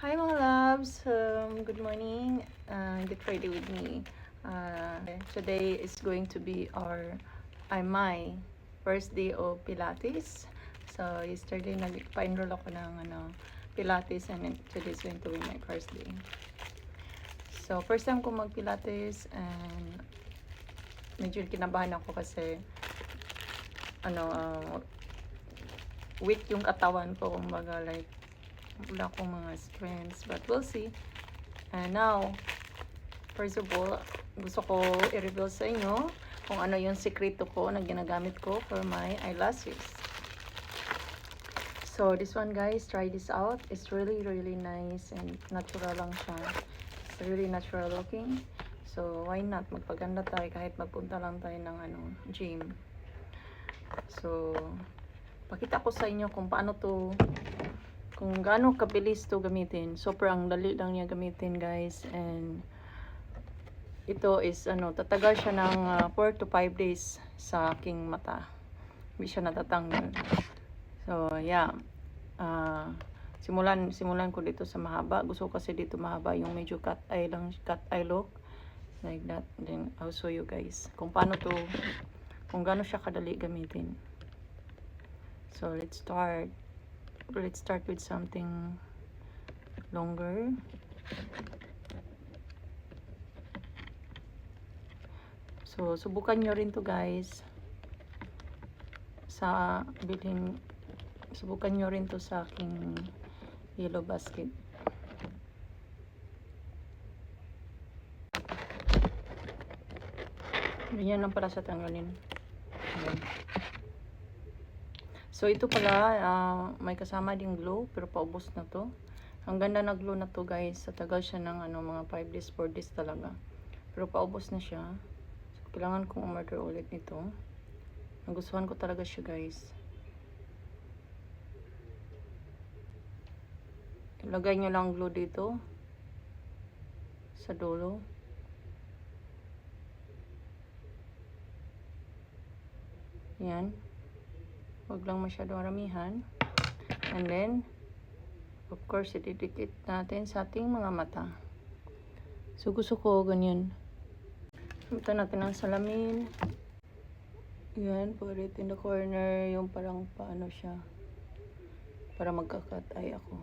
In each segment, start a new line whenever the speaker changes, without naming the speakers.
Hi mga loves! Good morning. Get ready with me. Today is going to be my first day of Pilates. So yesterday nagpa-enroll ako ng Pilates, and today is going to be my first day. So first time ko mag-Pilates, and medyo kinabahan ako kasi weak yung katawan ko, kumbaga like wala akong mga strengths, but we'll see. And now, first of all, gusto ko i-reveal sa inyo kung ano yung sekreto ko na ginagamit ko for my eyelashes. So this one, guys, try this out. It's really nice and natural lang siya. It's really natural looking. So why not magpaganda tayo kahit magpunta lang tayo ng gym. So pakita ko sa inyo kung paano to, kung gaano kabilis to gamitin. Sobrang dali lang niya gamitin, guys. And ito is tatagal siya ng 4 to 5 days sa aking mata. Hindi siya natatanggal. So yeah, simulan ko dito sa mahaba. Gusto ko kasi dito mahaba, yung medyo cut eye look like that. Then I'll show you guys kung paano to, kung gaano siya kadali gamitin. So let's start with something longer. So subukan nyo rin to, guys, subukan nyo rin to sa aking yellow basket. Ganyan lang para sa tanggalin. Ayan. So ito pala, may kasama ding glue, pero paubos na to. Ang ganda na glue na to, guys. Sa tagal siya ng mga 5 days, 4 days talaga. Pero paubos na siya. So kailangan kong umorder ulit nito. Nagustuhan ko talaga siya, guys. Ilagay nyo lang glue dito sa dulo. Yan. Huwag lang masyadong maramihan. And then, of course, ididikit natin sa ating mga mata. So, gusto ko ganyan. Ito natin ang salamin. Yan, put it in the corner. Yung parang paano siya. Para magka-cut eye ako.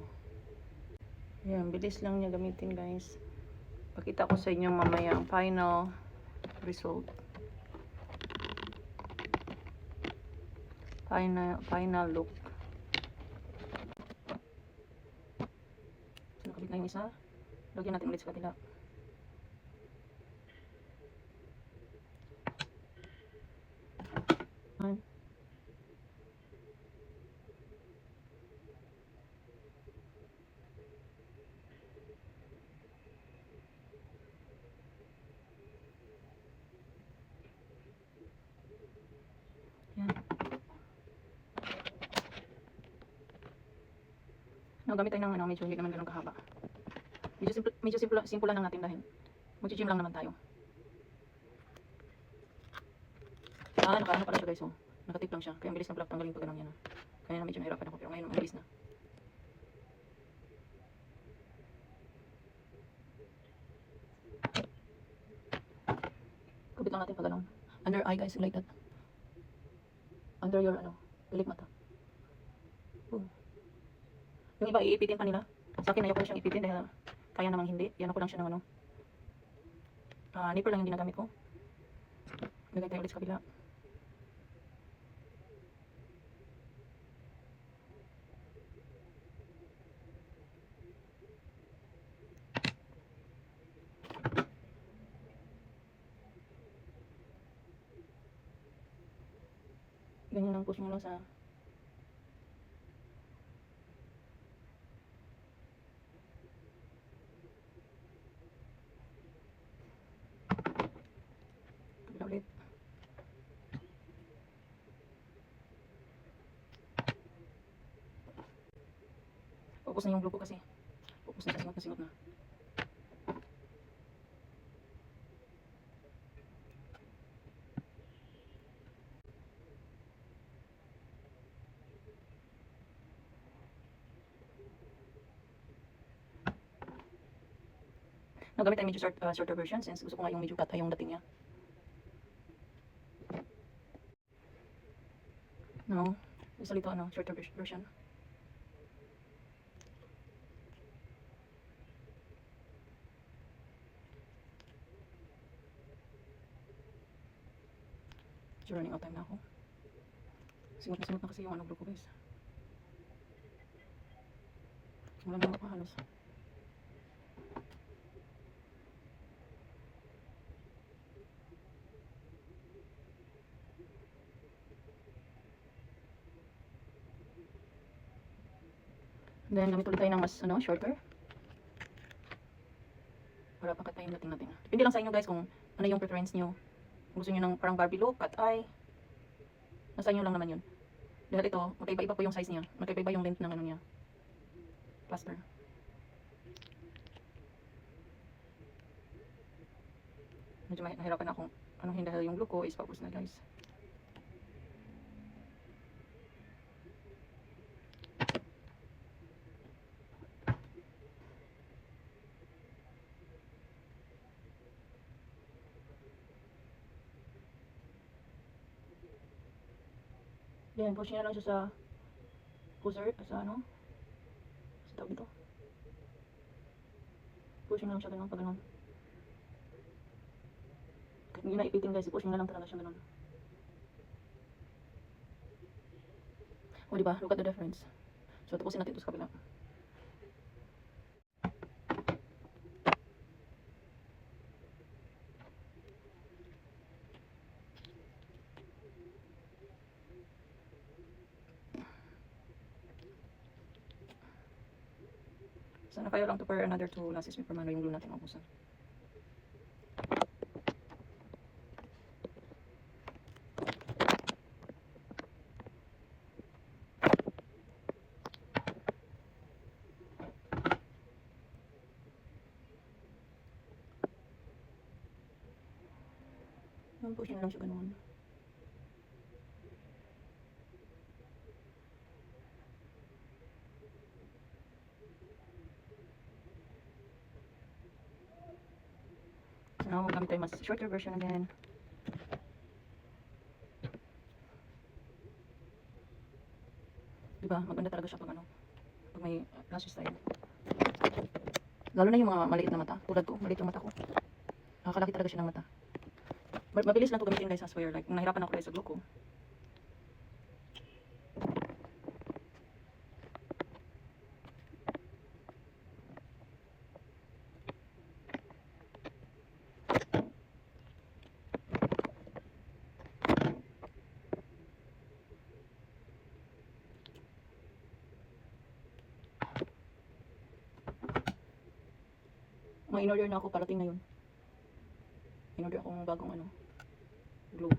Yan, bilis lang niya gamitin, guys. Pakita ko sa inyo mamaya ang final result. Final look. So, nakabit na yung isa. Lagyan natin ulit sa kabila. Yan. No, gamit tayo ng medyo hindi naman ganun kahaba. Medyo simple lang natin dahil mag-gym lang naman tayo. Nakaano pala siya, guys, oh. Nakatip lang siya. Kaya ang bilis na pala tanggalin pag ganun yan, oh. Kaya na medyo nahirapan ako, pero ngayon mabilis na. Kabit lang natin pag ganun. Under eye, guys, like that. Under your pilik mata. Yung iba iipitin pa nila. Sa akin ayoko na siyang ipitin dahil kaya namang hindi. Yan ako lang siya ng nipper lang yung ginagamit ko. Lagay tayo ulit sa kabila. Ganyan lang, push mo lang sa kabila ulit. Focus na yung blue ko kasi. Focus na sa singot na. Nagamit tayo medyo shorter version since gusto ko nga yung medyo cut ay yung dating niya. No, isa ito shorter version. So running out time na ako. Simot na kasi yung blue ko guys. Wala na ako halos. Then gamit ulit tayo ng mas shorter. Para pakat tayo yung dating natin. Depende lang sa inyo guys kung ano yung preference nyo. Kung gusto nyo ng parang Barbie look, cut eye. Nasa inyo lang naman yun. Dahil ito, magkaiba-iba po yung size niya. Magkaiba-iba yung length ng ano niya. Plaster. Medyo nahirapan akong anuhin dahil yung blue ko is paubos na guys. Yan, push nyo lang siya sa pusher, sa ano? Sa tawag dito. Push nyo lang siya ganun, pag ganun. Kahit hindi na ipitin guys, push nyo lang talaga siya ganun. O diba, look at the difference. So tapusin natin ito sa kabila. Sana kayo lang to for another 2 lashes before mano yung glue natin maubusan. Push nyo lang siya ganun. Now, gamit tayo mas shorter version again. Diba, maganda talaga siya pag pag may lashes tayo. Lalo na yung mga maliit na mata. Tulad ko, maliit yung mata ko. Nakakalaki talaga siya ng mata. Mabilis lang ito gamitin guys, I swear. Like, nahirapan ako guys sa glue ko. May in-order na ako, parating na yun. In-order akong bagong glue.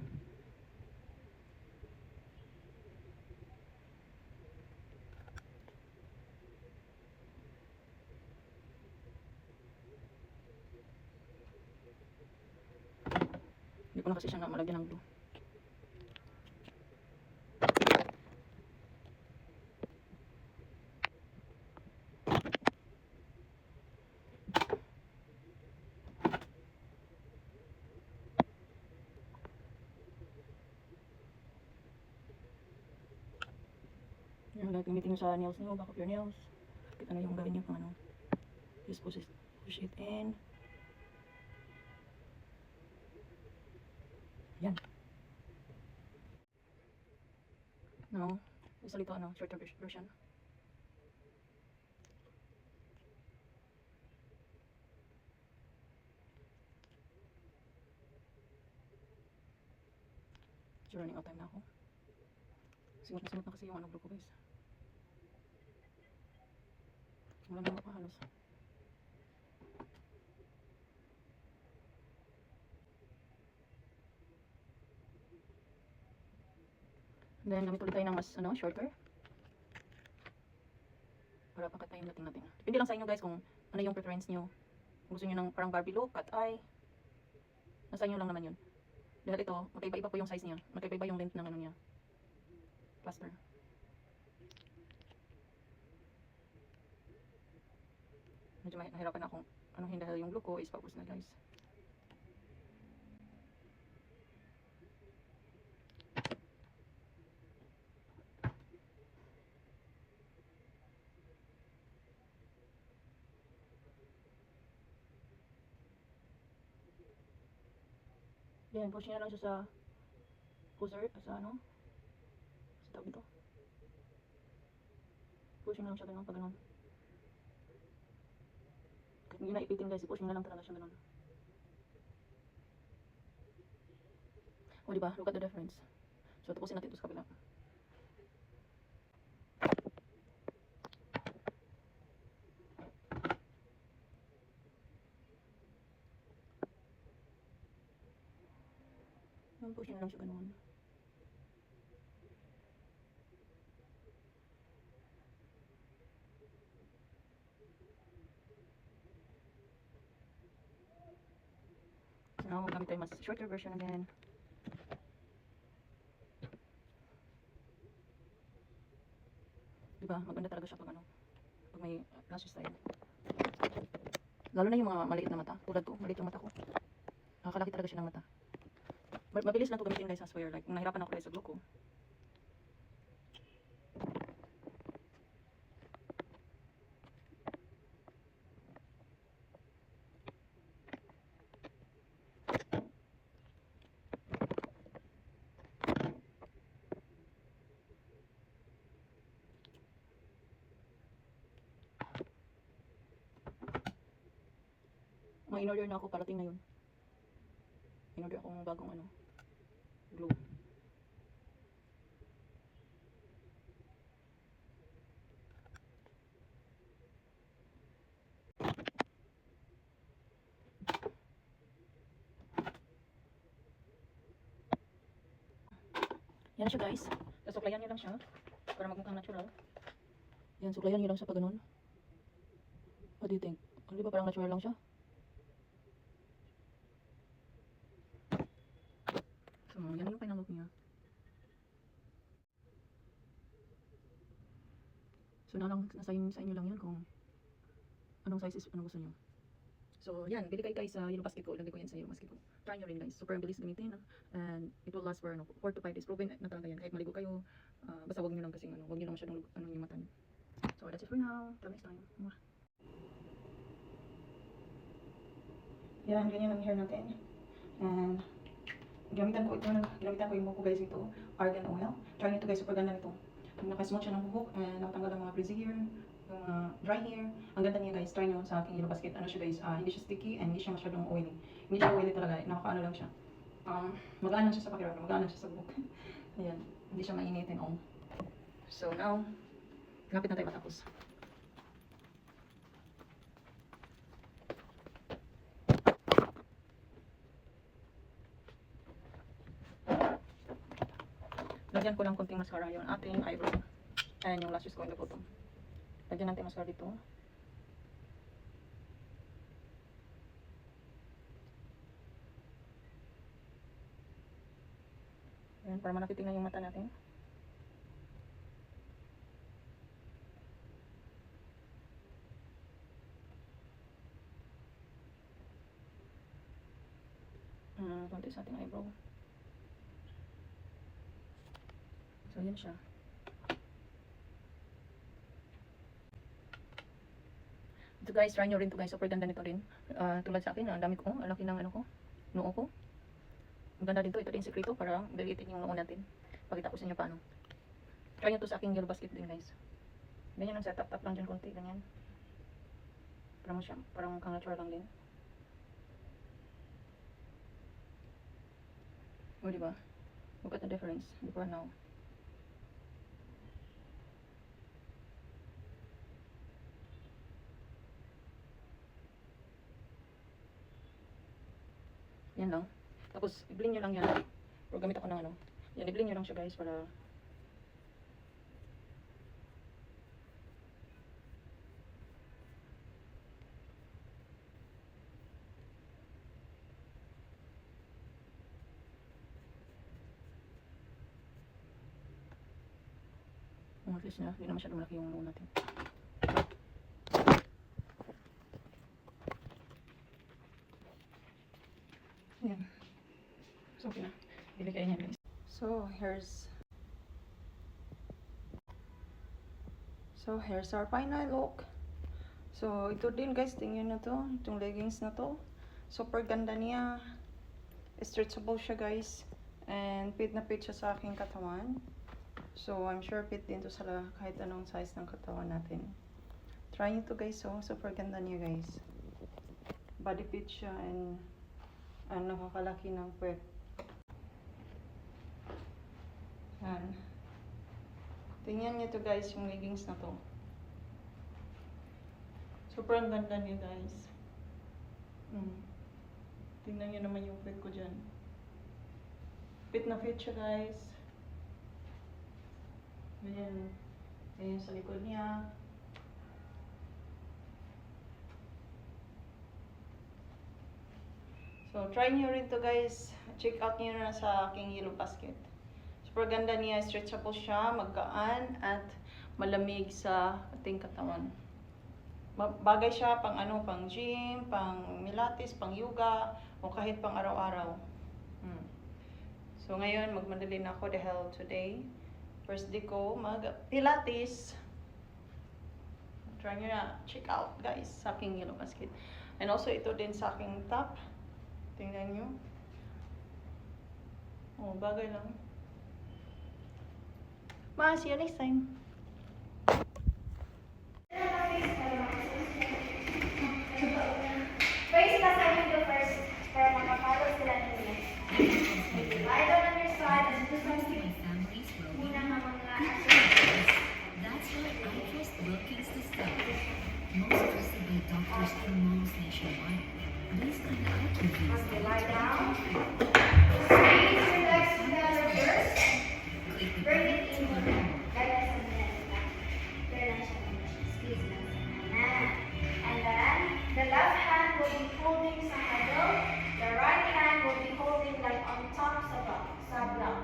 Hindi ko na kasi siya malagyan ng glue. Yan, gagamitin nyo sa nails nyo, back of your nails. Kita na yung gawin nyo kung just push it in. Yan. No, isa ito shorter version. So running out time na ako. Simot na kasi yung blue ko guys. Wala na ako halos. Then gamit ulit tayo ng mas shorter. Para pakat tayo yung dating natin. Depende lang sa inyo guys kung ano yung preference nyo. Kung gusto nyo ng parang Barbie look, cut eye. Nasa inyo lang naman yun. Dahil ito, magkaiba-iba po yung size niya. Magkaiba-iba yung length ng niya. Plaster. Medyo nahirapan akong ano dahil yung glue ko is paubos na guys. Then, push niya lang siya sa pusher, sa ano, sa tawag ito. Push niya lang siya ganun, pag ganun. Kahit hindi na ipitin guys, push niya lang talaga siya ganun. O diba, look at the difference. So, tapusin natin ito sa kabila. Push niya lang siya ganun. Now, gamit tayo mas shorter version again. Diba, maganda talaga siya pag ano, pag may lashes tayo. Lalo na yung mga maliit na mata. Tulad ko, maliit yung mata ko. Nakakalaki talaga siya ng mata. Mabilis lang ito gamitin guys, I swear. Like, nahirapan ako guys sa glue ko. May in-order na ako, parating na yun. In-order akong bagong ano, glue. Yan na siya guys. Suklayan niyo lang siya para magmukhang natural. Yan, suklayan niyo lang siya pag ganun. What do you think? Di ba parang natural lang siya? So, yan yung final look niya. So, nasa inyo lang yan kung anong sizes, anong gusto niyo. So, yan. Bili kayo guys sa yellow basket ko. Ilagay ko yan sa yellow basket ko. Try nyo rin guys. Super bilis gamitin. And it will last for 4 to 5 days. Proven na talaga yan. Kahit maligo kayo, basta wag nyo lang kasing wag nyo lang masyadong yung mata nyo. So, that's it for now. Till next time. Yan, ganyan ang hair natin. And ginamitan ko yung buhok ko guys ito, argan oil. Try nyo ito guys, super ganda nito. Nakasmooth siya ng buhok and nakatanggal ang mga frizzy hair, yung dry hair. Ang ganda niya guys, try nyo sa aking yellow basket. Ano siya guys, hindi siya sticky and hindi siya masyadong oily. Hindi siya oily talaga, nakakaano lang siya. Magaan lang siya sa pakiramdam, magaan lang siya sa buhok. Ayan, hindi siya mainitin all. So now, lapit na tayo matapos. Lagyan ko lang konting mascara yung ating eyebrow. Ayan yung lashes ko in the bottom. Lagyan natin mascara dito. Ayan, para malaki tingnan yung mata natin. Konti sa ating eyebrow. So, yan siya. So guys, try nyo rin to guys. Super ganda nito rin. Tulad sa akin, ang dami ko. Ang laki ng ano ko. Noo ko. Maganda din to. Ito din sikreto para dalitin yung noo natin. Pakita ko sa inyo paano. Try nyo to sa aking yellow basket din guys. Ganyan ang setup. Tap lang dyan konti. Ganyan. Parang siya. Parang kang natural lang din. O diba? Look at the difference. Before now. Yan lang. Tapos, i-blend nyo lang yan. Pero gamit ako ng ano. Yan, i-blend nyo lang siya guys para at least na, hindi na masyadong malaki yung noo natin. So, okay na. Bili kayo niya, guys. So, here's our final look. So, ito din guys, tingnan na to. Itong leggings na to. Super ganda niya. Stretchable siya guys. And fit na fit siya sa aking katawan. So, I'm sure fit din to sa kahit anong size ng katawan natin. Try nyo to guys. So, super ganda niya guys. Body fit siya and nakakalaki ng puwet. Yan. Tingnan nyo to guys, yung leggings na to. Super ang ganda niya guys. Tingnan nyo naman yung fit ko dyan. Fit na fit siya guys. Ganyan. Ganyan sa likod niya. So, try nyo rin to guys. Check out nyo na sa aking Yellow Basket. Super ganda niya. Stretchable siya, magkaan, at malamig sa ating katawan. Bagay siya pang pang gym, pang pilates, pang yoga, o kahit pang araw-araw. So, ngayon, magmadali na ako dahil today, first day ko mag-pilates. Try nyo na. Check out, guys, sa aking Yellow Basket. And also, ito din sa aking top. Tingnan nyo. Oh, bagay lang. See you next time.
Face the side window first para makapalo sila ninyo. Lie down on your side and do some muna ng mga activities.
That's why I trust Wilkins Discovery. Most trusted by doctors and moms nationwide. Based on the activities.
Okay, lie down. Squeeze your legs together first. Bring it in. Guys, squeeze lang. And then, the left hand will be holding sa handle. The right hand will be holding like on top sa block.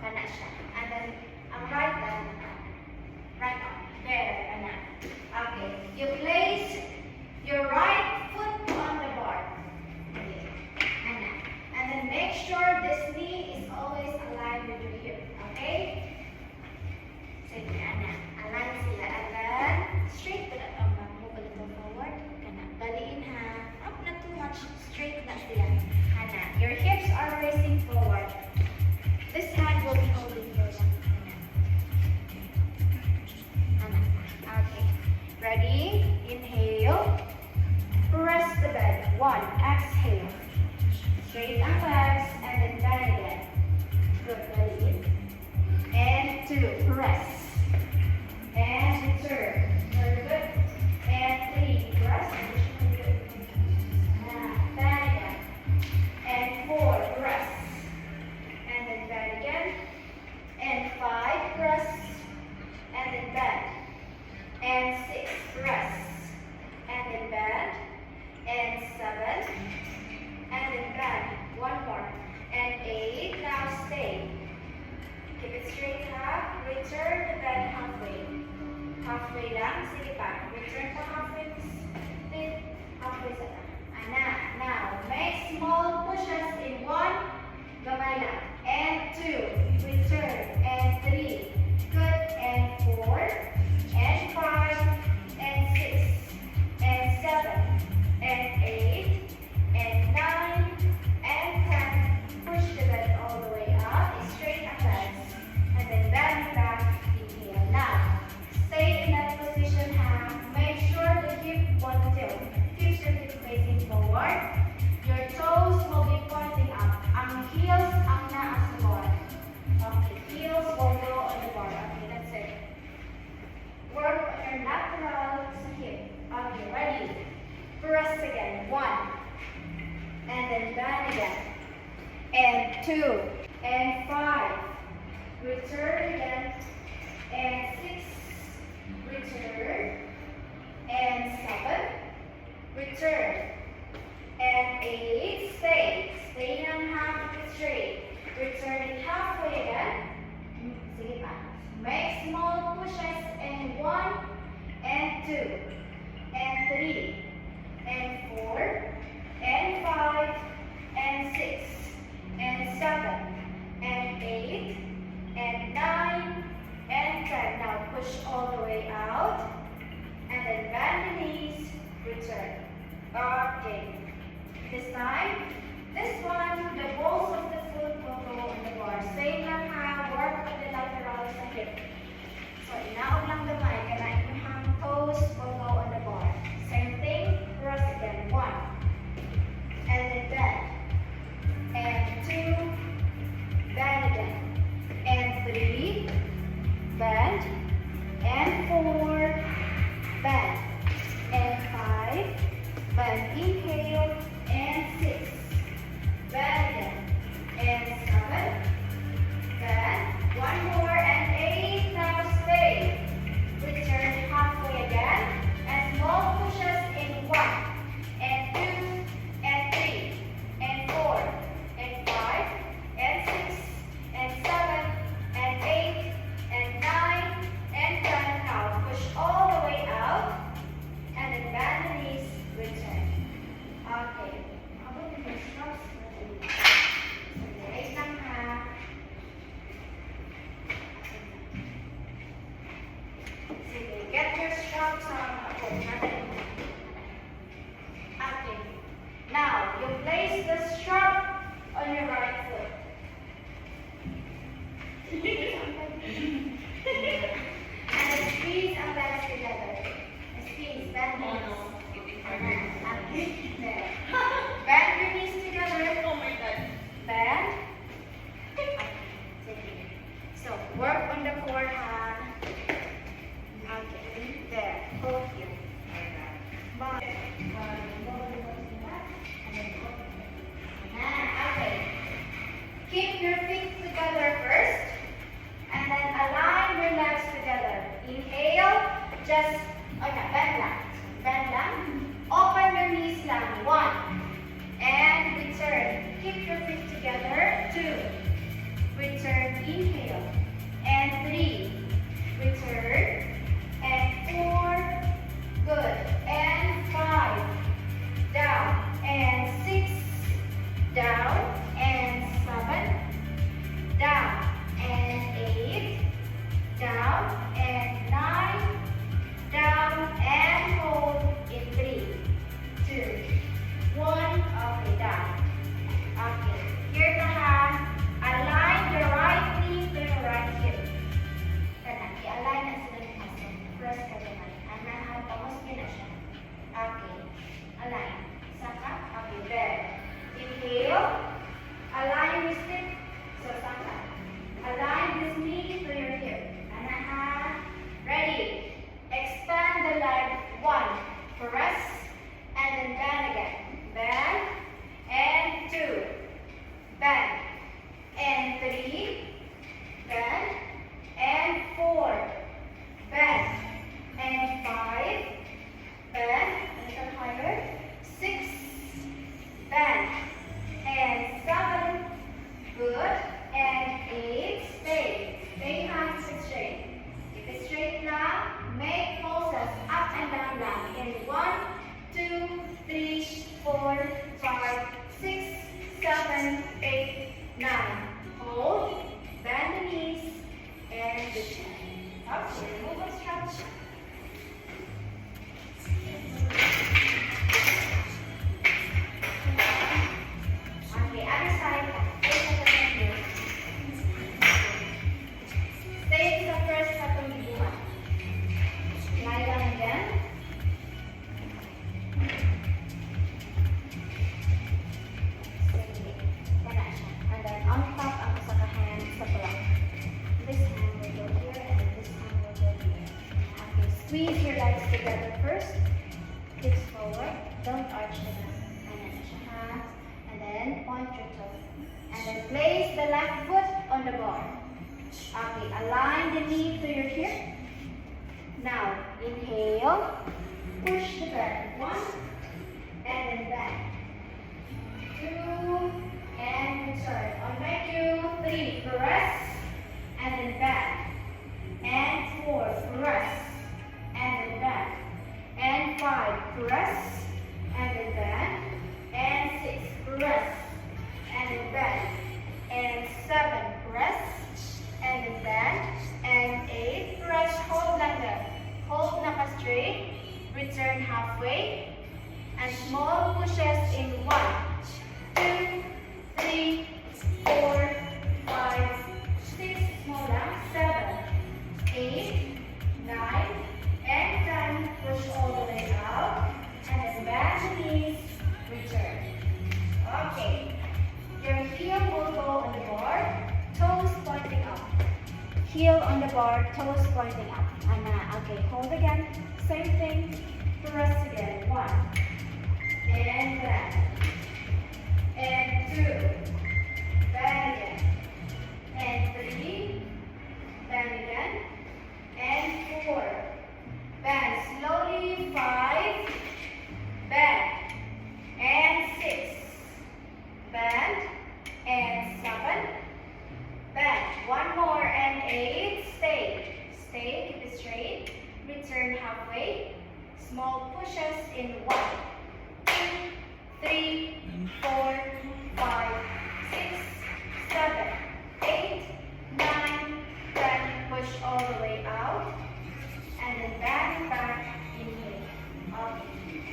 Kana siya. And then, ang right hand, right arm. There, Okay, you place your right foot on the bar. Okay, and then make sure this knee is always aligned with your hip. Okay? Sige, align sila. And then, straight to the move a little forward. Daliin ha. Up not too much. Straight na sila. Your hips are facing forward. This hand will be holding your Okay. Ready? Inhale. Press the bed. 1. Exhale. Straight ang legs and then down again. Good. Ready? And 2. Press. And return. Very good. And 3. Press. Down again. And 4. Press. And then down again. And 5. Press. And then bend. And 6. Press. And then bend. And 7. And then bend. One more. And 8. Now stay. Keep it straight ha. Return the bend halfway. Halfway lang. Sige pa. Return pa halfway. Split. Halfway sa now, make small pushes in 1. Gamay lang. And 2. Return. And 3. Good. And 4. And 5. And 6. And 7. And 8. And 9. And 10. Push the bed all the way up. Straight and legs. And then bend back. Inhale. Now, stay in that position. Make sure the hip won't tilt. Keep your hip facing forward. Your toes will be pointing up. Ang heels ang naas sa board. Okay, heels will go on the board. Okay, that's it. Work on your lateral sa hip. Okay, ready? Press again. 1. And then down again. And 2. And 5. Return again. And 6. Return. And 7. Return. And 8. Stay. Stay on half straight. Return it halfway again. Sige pa. Make small pushes in 1 and 2 and 3 and 4 and 5 and 6, and 7, and 8, and 9, and 10. Now push all the way out, and then bend the knees, return. Okay. This time, this one, the balls of the foot will go on the bar. Same lang ha, work on the lateral sa hip. So, inaog lang gamay, kaya yung toes will go on the bar. Same thing, press again. 1, and then bend, and 2, bend again, and 3, bend, and 4, bend, and 5, bend, inhale, and 6, bend again, and 7, bend, one more, and 8, now stay. Return halfway again, and small pushes in 1, and 2, and 3, and 4, and 5, and 6, and 7, and 8, and 9, and 10. Now push all the way out, and then bend the knees, return. Okay. How about the straps? Wait lang ha. Sige, get your straps on. Okay. Now, you place the strap on your right foot. And then squeeze and legs together. Squeeze, bend the knees. Okay, there. Bend your knees together. Oh my God. Bend. Okay. So, work on the core, ha. Okay, there. Hold here. Okay. Keep your feet together first. And then align your legs together. Inhale. Just, okay, bend lang. Bend lang. Open your knees lang. 1. And return. Keep your feet together. 2. Return. Inhale. And 3. Return. And 4. Good. And 5. Down. And 6. Down. And 7. Down. And 8. Down. And 9. Down. And hold in 3, 2, 1. Okay, down. Okay. Here the hand. Align the right knee to the right hip. Kanan. I-align na sila ng muscle. Press ka naman. Anahan. Tapos na siya. Okay. Align. Saka. Okay, there. Inhale. Align your stick. So, saka. Align this knee to your hip. Anahan. Ready. Expand the leg. 1. Press. And then bend again. Bend. And 2. Bend. And 3. Bend. And 4. Bend. And 5. Bend. A little higher. 6. Bend. And 7. Good. And 8. Stay. Stay hands straight. Keep it straight now. Make pulses up and down lang. In 1, 2, 3, 4, 5, 6, 7, 8, 9. Hold. Bend the knees. And return. Okay, remove a stretch. Okay, other side. Stay sa first katong bibuhan. Lie down again. Sige. Wala siya. And then on top ang isa ka hand sa block. This hand will go here and this hand will go here. Okay, squeeze your legs together first. Hips forward. Don't arch the back. And then siya ha. And then point your toe. And then place the left foot on the bar. Okay, align the knee to your hip. Now, inhale, push the back. 1, and then back. 2, and return. On my cue, 3, press, and then back. And 4, press, and then back. And 5, press, and then back. And 6, press, bend. And 7, press, and then bend. And 8, press, hold lang there. Hold naka-straight, return halfway, and small pushes in 1, 2, 3, 4, 5, 6, small lang, 7, 8, 9, and 10, push all the way out, and then back to knees, return. Okay, your heel will go on the bar, toes pointing up. Heel on the bar, toes pointing up. And okay, hold again, same thing, press again, 1, and back, and 2, bend again, and 3, bend again, and 4, bend slowly, 5, bend, and 6, bend, and 7, bend, one more, and 8, stay, keep it straight, return halfway, small pushes in 1, 2, 3, 4, 5, 6, 7, 8, 9, 10, push all the way out, and then back, inhale. Okay.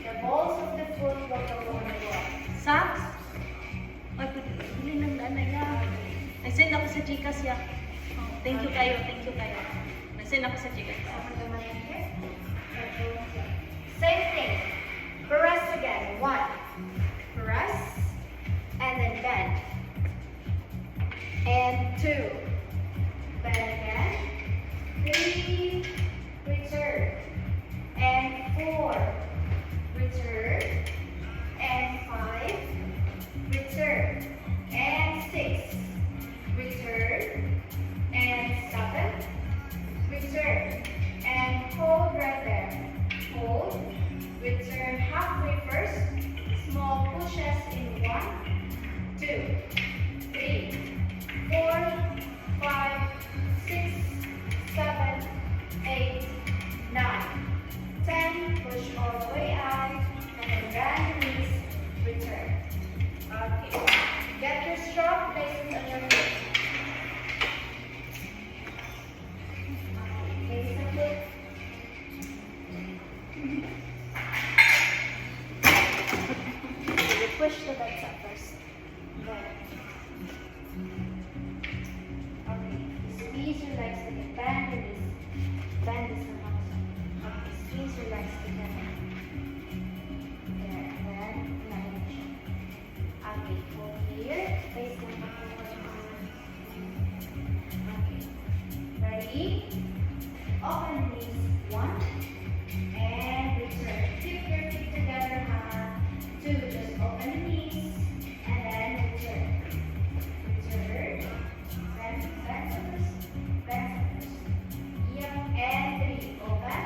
The balls of the foot will go on the wall.
Socks? Ay, pili ng dana niya. Nag-send ako sa Gcash ya. Oh, thank you kayo. Nag-send ako sa Gcash.
Same thing. Press again. 1. Press. And then bend. And 2. Bend again. 3. Return. And 4. Return. And 5. Return. And 6. Return. And 7. Return. And hold right there. Hold. Return halfway first. Small pushes in 1, 2, 3, 4, 5, 6, 7, 8, 9, 10. Push all the way out. And then bend the knees. Return. Okay. Get your strong places on your feet. Face the foot. You push the legs up first. There. Okay. Squeeze your legs together. Bend your knees. Bend this one also. Okay. Squeeze your legs together. There. And then manage. Okay. Hold here. Face them forward. Okay. Ready? Open knees. 1. And return. Keep your feet together, ha. 2. Just open the knees. And then return. Return. Bend first. Yeah. And 3. Open.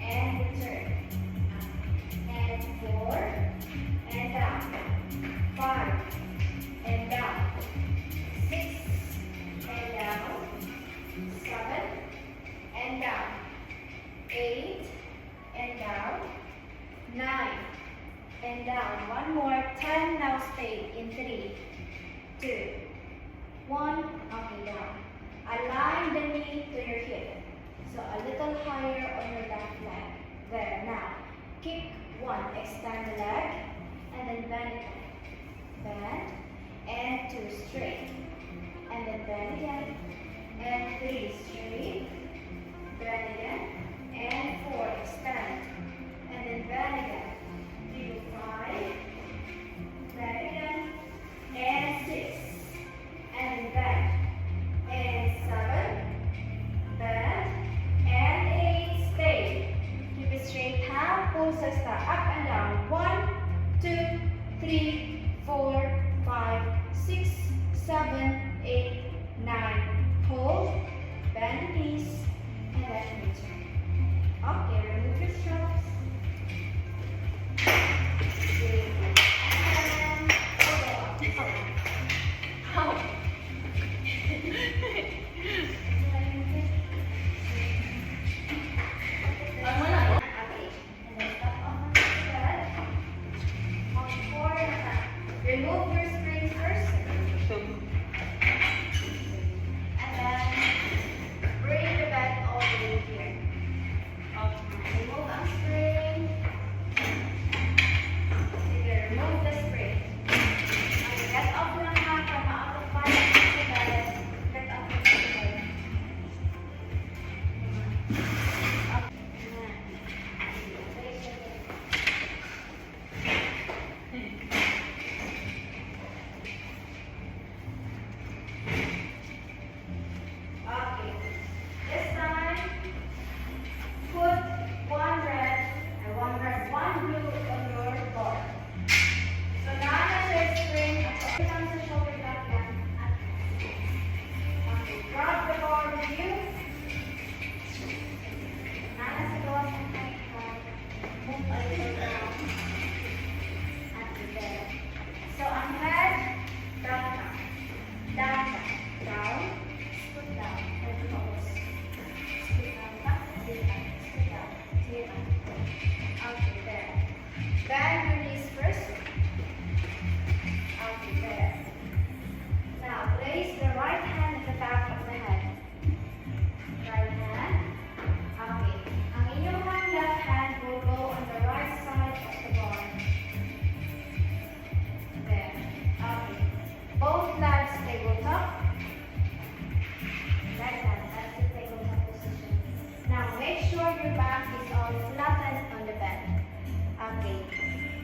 And return. And 4. And down. 5. And down. 6. And down. 7. And down. 8. And down. 9. And down. One more. 10. Now stay in 3, 2, 1. Okay, down. Align the knee to your hip. So a little higher on your left leg. There. Now, kick 1. Extend the leg. And then bend it. Bend. And 2. Straight. And then bend again. And 3. Straight. Bend again. And 4. Extend. And then bend again. 3, 5. Bend again. And 6. And then bend. And 7. Bend. And 8. Stay. Keep it straight. Hand pulls us up and down. 1, 2, 3, 4, 5, 6, 7, 8, 9. Hold. Bend the knees. And then return. Okay, remove your straps. And go up.
How?
Okay, and then step on the bed. On 4 and a half. Remove your springs first. Bend your knees first. Okay, there. Now place the right hand at the back of the head. Right hand. Okay. Ang inyong left hand will go on the right side of the bar. There. Okay. Both legs tabletop. Right hand. That's the tabletop position. Now make sure your back is all flattened on the bed. Okay.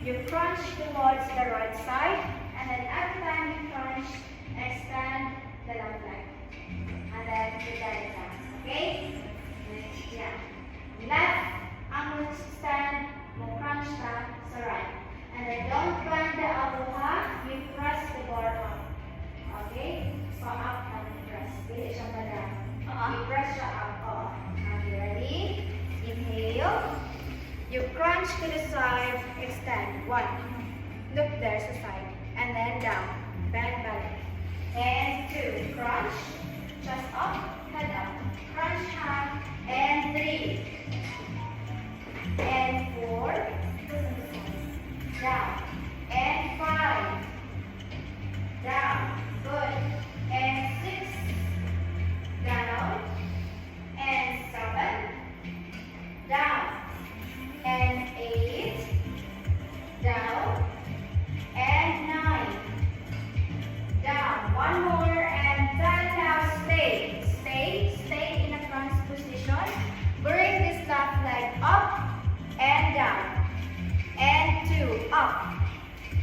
You crunch towards the right side, and then every time you crunch, extend the left leg. And then you let it down. Okay? Yeah. Left, ang stand, mo crunch na sa right. And then don't bend the elbow ha, you press the bar up. Okay? So up and press. Dili siya ba down? You press siya up. Oh. Okay, ready? Inhale. You crunch to the side, extend. 1. Look, there's the side. And then down. Bend back. And 2. Crunch. Chest up, head up. Crunch half. And 3. And 4. Down. And 5. Down. Good. And 6. Down. And 7. Down. And 8. Down. And 9. Down. One more. And then now stay. Stay in a crunch position. Bring this left leg up and down. And 2. Up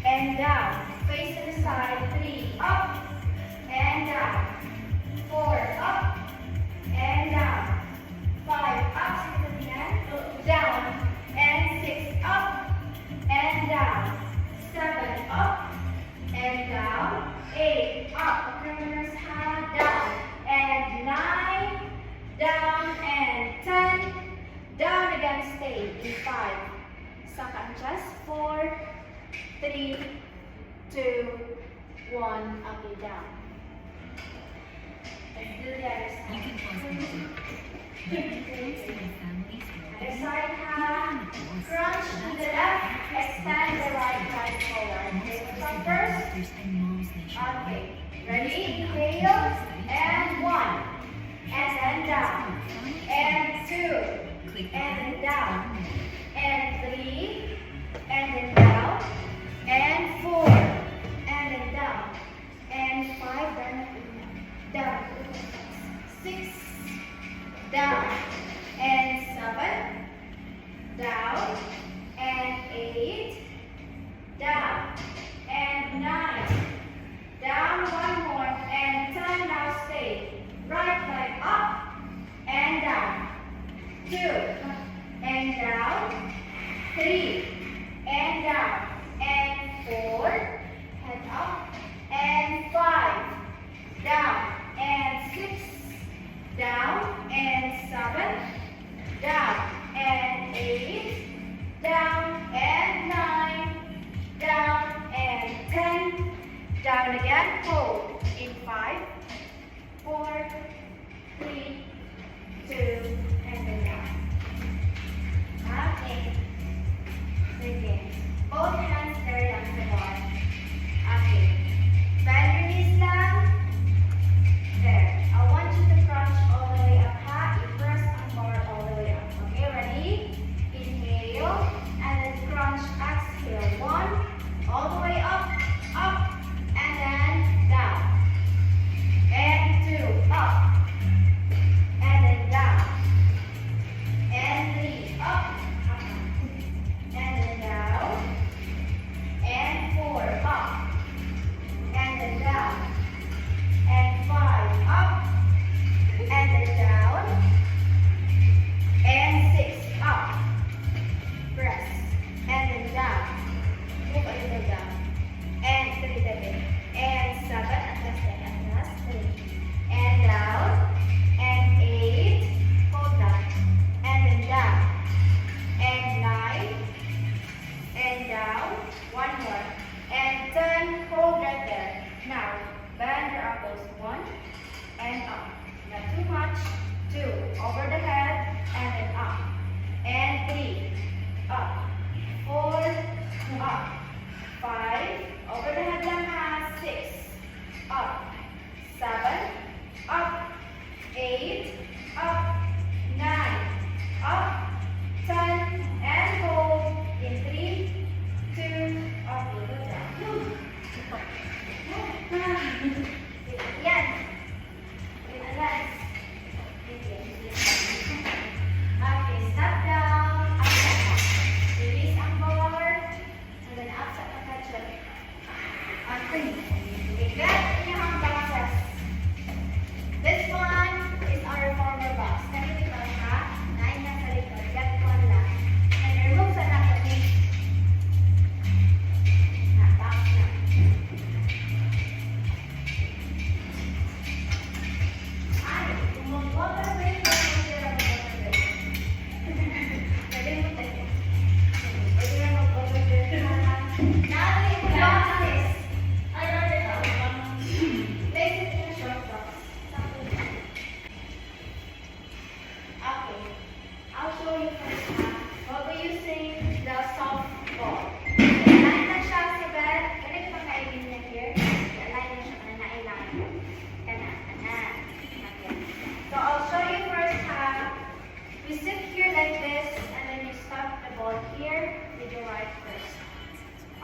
and down. Face to the side. 3. Up and down. 4. Up and down. 5. Up to the end. Down. And 6. Up and down. 7. Up and down. 8. Up. Turner's hand down. And 9. Down. And 10. Down again. Stay in 5. Suck and chest. 4. 3. 2. 1. Okay, down. Let's do the other
You
side.
can pause the video. Thanks to my family's
Other
work.
side hand. Crunch to the left. Extend the right leg forward. Okay, come first.
Doctors and moms nationwide.
Okay. Ready? Inhale. And 1. And then down. And 2.
Click the
And
bell
down.
to learn more.
And 3. And then down. And 4. And then down. And 5. Down. 6. Down. And 7. Down. And 8. Down. And 9. Down one more. And 10. Now stay. Right leg up. And down. 2. And down. 3. And down. And 4. Head up. And 5. Down. And 6. Down. And 7. Down. And 8. Down. And 9. Down. And 10. Down again. Hold. In 5. 4. 3. 2. And then down. Okay.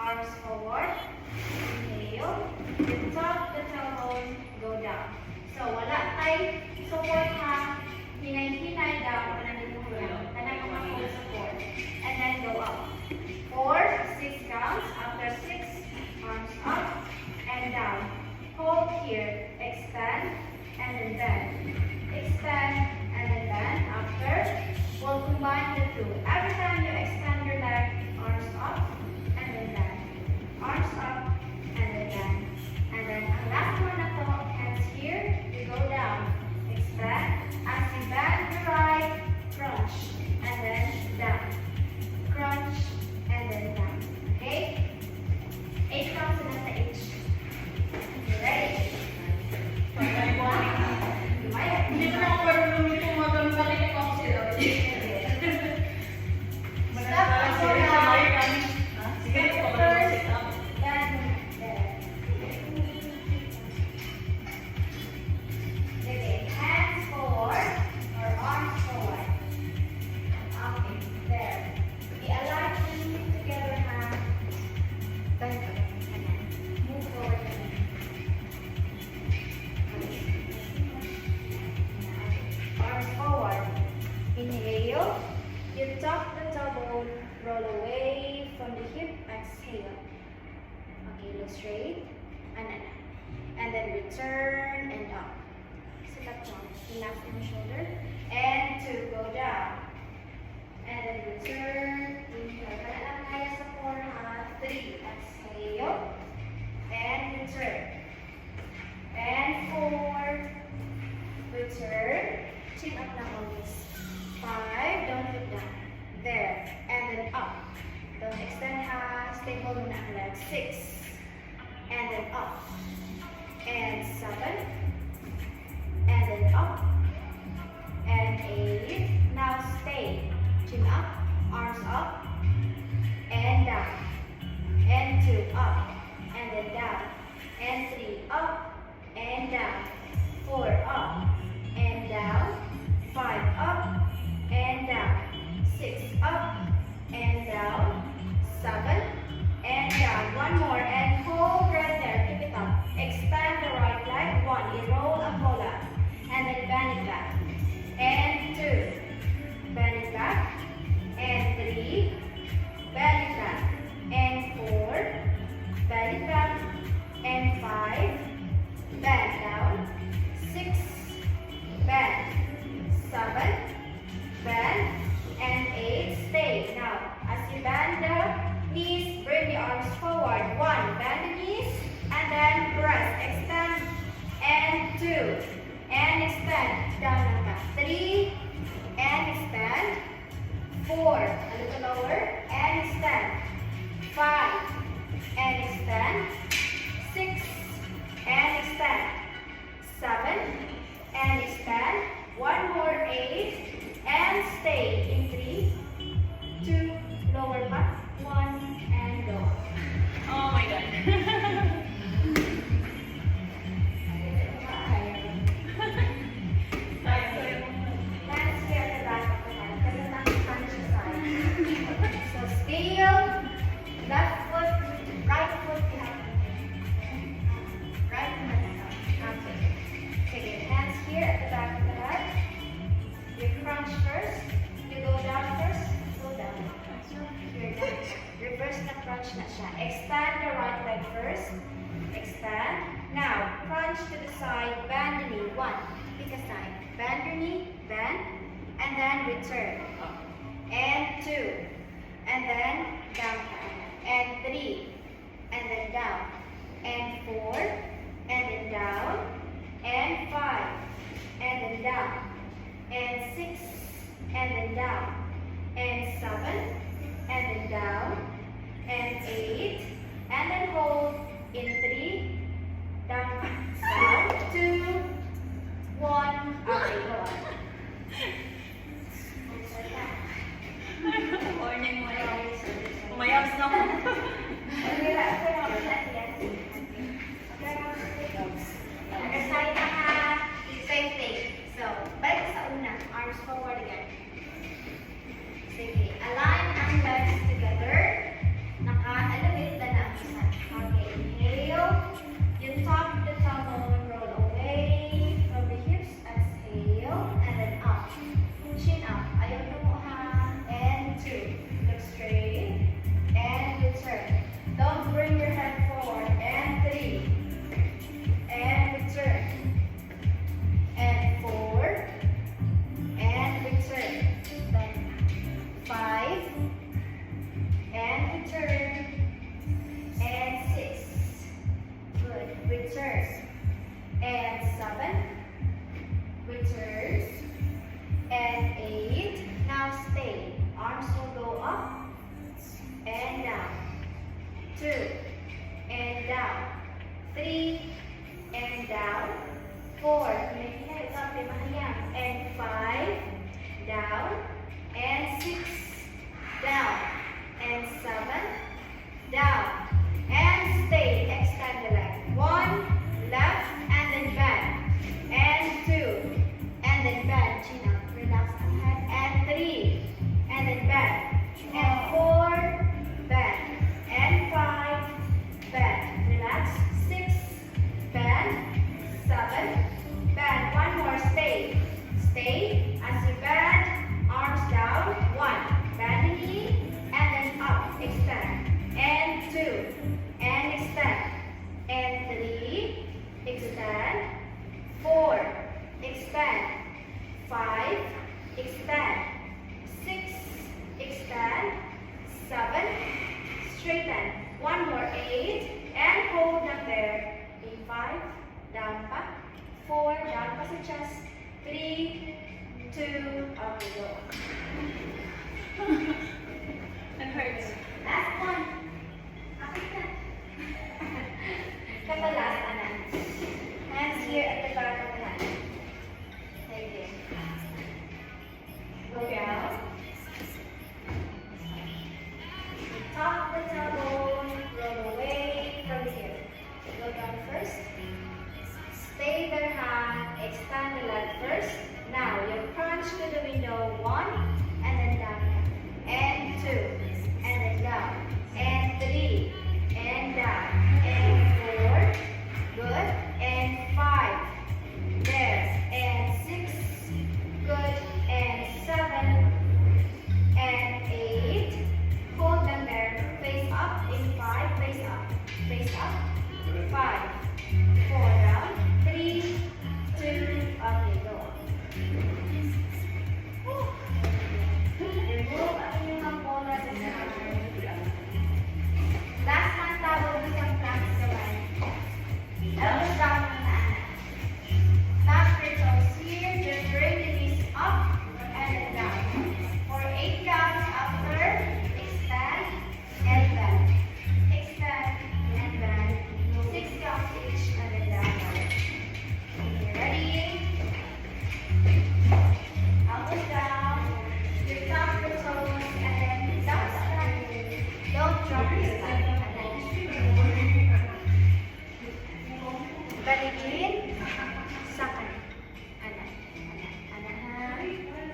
arms forward. Inhale. You tuck the tailbone, go down. So, wala tayo support ha. Hinay-hinay down. Wala nito hanggang. Kanang mga support. And then go up. 4, 6 counts. After 6, arms up and down. Hold here. Expand and then bend. Expand and then bend. After, we'll combine the two. Every time you extend your leg, arms up and then bend. Arms up and then bend. And then ang last one na to, hands here, you go down. Expand. As you bend your right, crunch and then down. Crunch and then down. Okay? 8 counts and then 8. You ready?
Hindi ko na ako marunong ito mga balik ko ako sila.
Stop and go down.
Sige, ito ko
First, then there. Okay, hands forward or arms forward. Okay, there. I-align them together ha. Ganito. Ayan. Move forward. Arms forward. Inhale. You tuck the tailbone, roll away from the hip, exhale. Okay, look straight. And then return and up. Sit up down. Relax in the shoulder. And 2, go down. And then return. Inhale. Wala lang kaya sa 4 ha. 3, exhale. And return. And 4. Return. Chin up na always. 5, don't look down. There. And then up. Don't extend ha. Stay hold on ang leg. 6. And then up. And 7. And then up. And 8. Now stay. Chin up. Arms up. And down. And 2. Up. And then down. And 3. Up. And down. 4. Up. And down. 5. Up. And down. 6. Up. And down. 7. And down. One more. And hold right there. Keep it up. Expand the right leg. 1. You roll and pull up. And then bend it back. And 2. Bend it back. And 3. Bend it back. And 4. Bend it back. And 5. Bend down. 6. Bend. 7. Bend. And 8. Stay. Now, as you bend the knees, bring the arms forward. 1. Bend the knees. And then press. Extend. And 2. And extend. Down lang ka. 3. And extend. 4. A little lower. And extend. 5. And extend. 6. And extend. 7. And extend. One more. 8. And stay in 3, 2, lower back, 1, and go.
Oh my God.
Hands here at the back of the head, because it's not the punch side. So still, left foot, right foot behind. Right foot behind. Okay. Okay, hands here at the back of the head. You crunch first. You go down first. Go down. You're done. Reverse na crunch na siya. Extend the right leg first. Extend. Now, crunch to the side. Bend the knee. 1. Pick a side. Bend your knee. Bend. And then return. And 2. And then down. And 3. And then down. And 4. And then down. And 5. And then down. And 6, and then down, and 7, and then down, and 8, and then hold in 3, down, 2, 1, okay, go on.
Morning, my Umayabs na ako.
Underside na ha. Same thing. So, balik sa una. Arms forward again. Sige. Align ang legs together. Naka-elevate na 4, and 5, down, and 6, down, and 7, down, and stay, extend the leg, 1, left, and then bend, and 2, and then bend, chin up, relax ahead, and 3, and then bend, and 4, bend, and 5, bend, relax, 6, bend, 7, bend, one more, stay, as you bend, arms down, 1, bend the knee, and then up, extend, and 2, and extend, and 3, extend, 4, extend, 5, extend, 6, extend, 7, straighten, one more, 8, and hold them there, in 5, down pa, 4, down pa sa chest, 3, 2, up we go.
It hurts.
Last one. Kapit na. Kata last, Anan. Hands here at the back of the hand. Thank you. Go down. Top of the tailbone, roll away from the hip. Go down first. Stay there, hand. Extend the leg first. Now, you crunch to the window. 1, and then down. And 2, and then down. And 3, and down. And 4, good. And 5, there. And 6, good. And 7, and 8. Hold them there. Face up in 5, face up. Face up. 5, 4 down. 3, 2, up you go. Remove ang inyong bola sa last one, tawag mo siyang practice naman. Elbows down ang naan. Tap your toes here. Just bring the knees up and then down. For 8 counts after, extend and bend. Extend and bend. 6 counts each and then down. Okay, ready? Elbows down. You tap your toes and then down. Don't drop your leg. And then balik in. Sa kanan. Anan.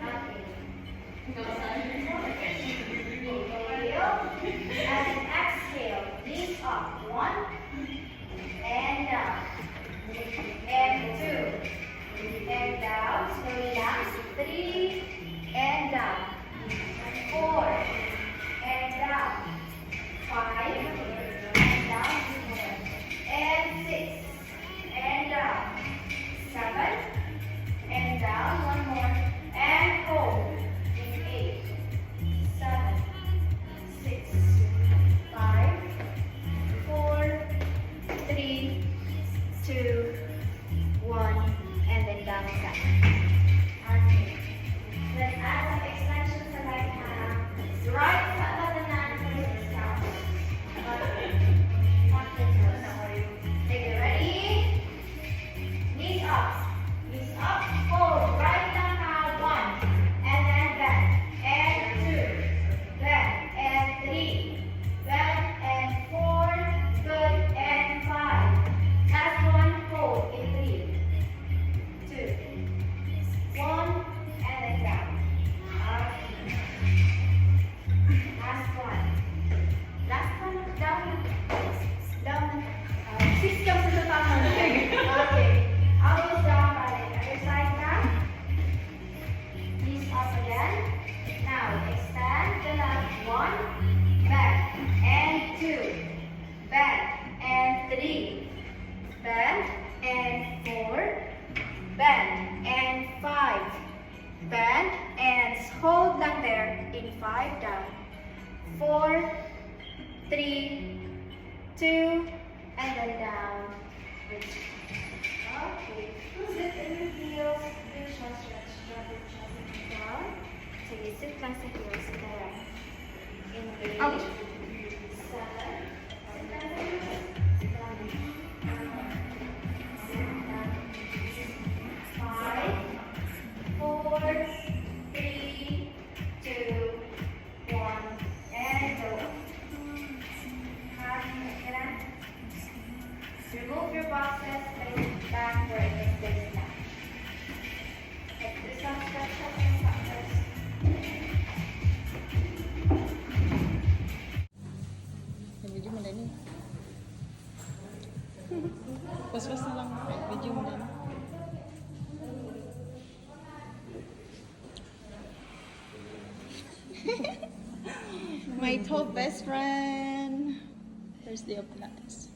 Okay. Inhale. And exhale. Knees up. 1. And down. And 2. And down. Slowly down. 3. And down. 4. And down. 5. And down. And 6. And down. 7. And down. One more. And hold. In 8. 7. 6. 5. 4. 3. 2. 1. And then down side. Okay. Let's add some extension sa right hand. Right sa batanan for 6 counts. Okay. Okay, ready? Knees up. Knees up. Hold. Right down now. 1. And then bend. And 2. Bend. And 3. Bend. And 4. Good. And 5. Last one. Hold. In 3. 2. 1. And then down. Okay. Last one. Last one. Down. Down. 6 counts sa tama. Okay. Elbows down. Balik. Other side now. Knees up again. Now extend the left. 1. Bend. And 2. Bend. And 3. Bend. And 4. Bend. And 5. Bend. And hold lang there. In 5 down. 4. 3. 2. And then down. Okay. Sit in your heels. Do stretch, drop your chest down. Sige, sit lang sa heels. There. In 8. 7. Sit lang sa heels. Down. Sit down.
Paspas na lang. Video mo lang. My top best friend. There's the Pilates.